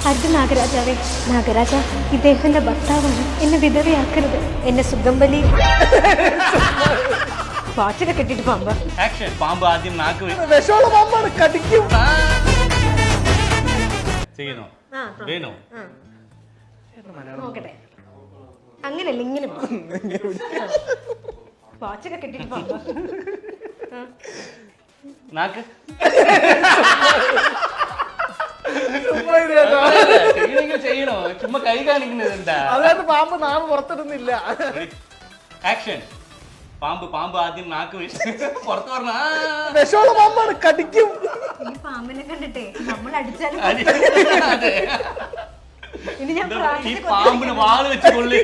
അർജുൻ നാഗരാജാവേ, നാഗരാജ ഇദ്ദേഹത്തിന്റെ ഭർത്താവാണ്, എന്നെ വിധവയാക്കരുത്, എന്നെ സുഖം വലി വാച്ചൊക്കെ കെട്ടിട്ട് പാമ്പ. പാമ്പ് ആദ്യം നാക്ക് വിഷമുള്ള പാമ്പാണ്, കടിക്കും. ചെയ്യണോ വേണോ? നോക്കട്ടെ, അങ്ങനല്ല ഇങ്ങനെ വാച്ചൊക്കെ കെട്ടിട്ട് പാമ്പ. നാക്ക് ചെയ്യണോ? ചുമ്മാ കൈ കാണിക്കുന്നത് എന്താ? അതായത് പാമ്പ് നാവ് പുറത്തിടുന്നില്ല. ആക്ഷൻ. പാമ്പ് പാമ്പ് ആദ്യം നാക്ക് പുറത്ത് പറഞ്ഞ വിഷമുള്ള പാമ്പാണ്, കടിക്കും. ഈ പാമ്പിനെ കണ്ടിട്ടേ നമ്മൾ അടിച്ചാലും അതെ. ഇനി ഞാൻ ഈ പാമ്പിന് വാള് വെച്ച് കൊള്ളി.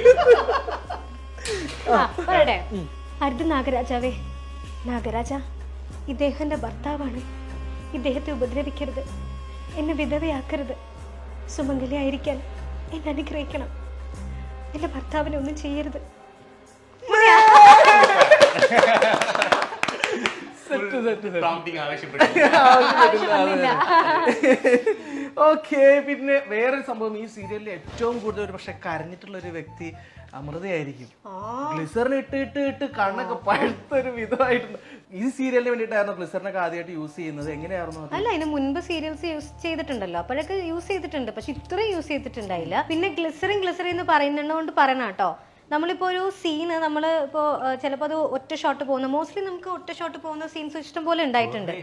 പറയട്ടെ. അർജുൻ നാഗരാജാവേ, നാഗരാജ ഇദ്ദേഹത്തിന്റെ ഭർത്താവാണ്, ഇദ്ദേഹത്തെ ഉപദ്രവിക്കരുത്, എന്നെ വിധവയാക്കരുത്, സുമംഗലിയായിരിക്കാൻ എന്നെ അനുഗ്രഹിക്കണം, എന്റെ ഭർത്താവിനെ ഒന്നും ചെയ്യരുത്. ഓക്കെ, പിന്നെ വേറൊരു സംഭവം, ഈ സീരിയലിൽ ഏറ്റവും കൂടുതൽ ഒരു പക്ഷെ കരഞ്ഞിട്ടുള്ള ഒരു വ്യക്തി അമൃതയായിരിക്കും. ഗ്ലിസറിന് ഇട്ട് കണ്ണൊക്കെ പഴുത്തൊരു വിധമായിട്ടുണ്ട്. ഈ സീരിയലിന് വേണ്ടിയിട്ടായിരുന്നു ഗ്ലിസറിനൊക്കെ ആദ്യമായിട്ട് യൂസ് ചെയ്യുന്നത്. എങ്ങനെയായിരുന്നു? അല്ല, ഇതിന് മുൻപ് സീരിയൽസ് യൂസ് ചെയ്തിട്ടുണ്ടല്ലോ, അപ്പോഴൊക്കെ യൂസ് ചെയ്തിട്ടുണ്ട്, പക്ഷെ ഇത്രയും യൂസ് ചെയ്തിട്ടുണ്ടായില്ല. പിന്നെ ഗ്ലിസറിൻ എന്ന് പറയുന്നതുകൊണ്ട് പറയണം കേട്ടോ. നമ്മളിപ്പോൾ ഒരു സീന് നമ്മളിപ്പോൾ ചിലപ്പോൾ അത് ഒറ്റ ഷോട്ട് പോകുന്ന, മോസ്റ്റ്ലി നമുക്ക് ഒറ്റ ഷോട്ട് പോകുന്ന സീൻസ് ഇഷ്ടം പോലെ ഉണ്ടായിട്ടുണ്ട്,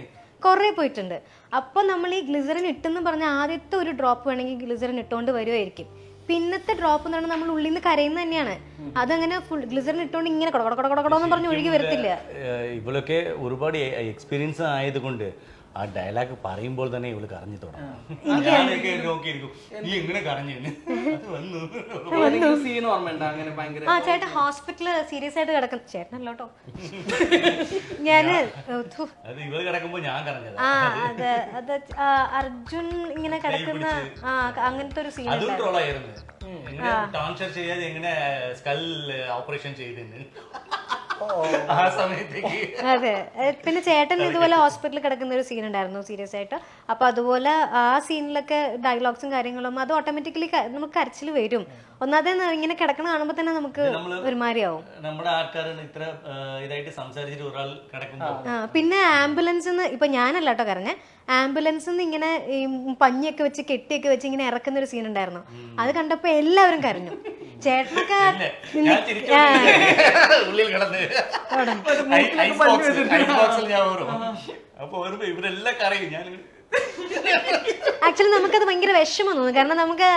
കുറേ പോയിട്ടുണ്ട്. അപ്പം നമ്മൾ ഈ ഗ്ലിസറിൻ ഇട്ടെന്ന് പറഞ്ഞാൽ ആദ്യത്തെ ഒരു ഡ്രോപ്പ് വേണമെങ്കിൽ ഗ്ലിസറിൻ ഇട്ടുകൊണ്ട് വരുമായിരിക്കും. പിന്നത്തെ ഡ്രോപ്പ് എന്ന് പറഞ്ഞാൽ നമ്മൾ ഉള്ളിൽ നിന്ന് കരയുന്നത് തന്നെയാണ്. അതങ്ങനെ ഫുൾ ഗ്ലിസറിൻ ഇട്ടുകൊണ്ട് ഇങ്ങനെ കൊടകൊടകൊടകൊടന്ന് പറഞ്ഞ് ഒഴുകി വരത്തില്ല. ഇവളൊക്കെ ഒരുപാട് എക്സ്പീരിയൻസ് ആയതുകൊണ്ട് ആ ഡയലോഗ് പറയുമ്പോൾ തന്നെ ഇവള് കരഞ്ഞു തുടങ്ങും. നീ എങ്ങനെ കരഞ്ഞു സീൻ ഓർമ്മയുണ്ടോ? അങ്ങനെ ഭയങ്കര ആ ചേട്ടൻ ഹോസ്പിറ്റലിൽ സീരിയസ് ആയിട്ട് കിടക്കുന്ന ചേട്ടനല്ലോട്ടോ. ഞാന് അത് ഇവള് കിടക്കുമ്പോ ഞാൻ കരഞ്ഞത്. അത് അർജുൻ ഇങ്ങനെ കിടക്കുന്ന അങ്ങനത്തെ ഒരു സീൻ ടോൺഷർ ചെയ്യാതെ എങ്ങനെ സ്കൽ ഓപ്പറേഷൻ ചെയ്തെന്ന് ആ സമയത്തേക്ക്. അതെ, പിന്നെ ചേട്ടൻ ഇതുപോലെ ഹോസ്പിറ്റലിൽ കിടക്കുന്ന ഒരു സീൻ ഉണ്ടായിരുന്നു സീരിയസ് ആയിട്ട്. അപ്പൊ അതുപോലെ ആ സീനിലൊക്കെ ഡയലോഗ്സും കാര്യങ്ങളും അത് ഓട്ടോമാറ്റിക്കലി നമുക്ക് കരച്ചിൽ വരും. ഒന്നാമത് ഇങ്ങനെ കിടക്കണ കാണുമ്പോ തന്നെ നമുക്ക് ഒരുമാതിരിയാവും. നമ്മുടെ ആൾക്കാരാണ് ഇത്ര ഇതായിട്ട് സംസാരിച്ചിട്ട് ഒരാൾ കിടക്കുമ്പോ. പിന്നെ ആംബുലൻസ് ഇപ്പൊ ഞാനല്ല കേട്ടോ കരഞ്ഞ, ആംബുലൻസ് ഇങ്ങനെ ഈ പഞ്ഞിയൊക്കെ വെച്ച് കെട്ടിയൊക്കെ വെച്ച് ഇങ്ങനെ ഇറക്കുന്ന ഒരു സീൻ ഉണ്ടായിരുന്നു. അത് കണ്ടപ്പോ എല്ലാവരും കരഞ്ഞു. ചേട്ടനൊക്കെ ഉള്ളിൽ കിടന്ന് അപ്പൊ ഇവരെല്ലാം കരയും. ഞാൻ ആക്ച്വലി നമുക്കത് ഭയങ്കര വിഷമം തോന്നുന്നു, കാരണം നമുക്ക്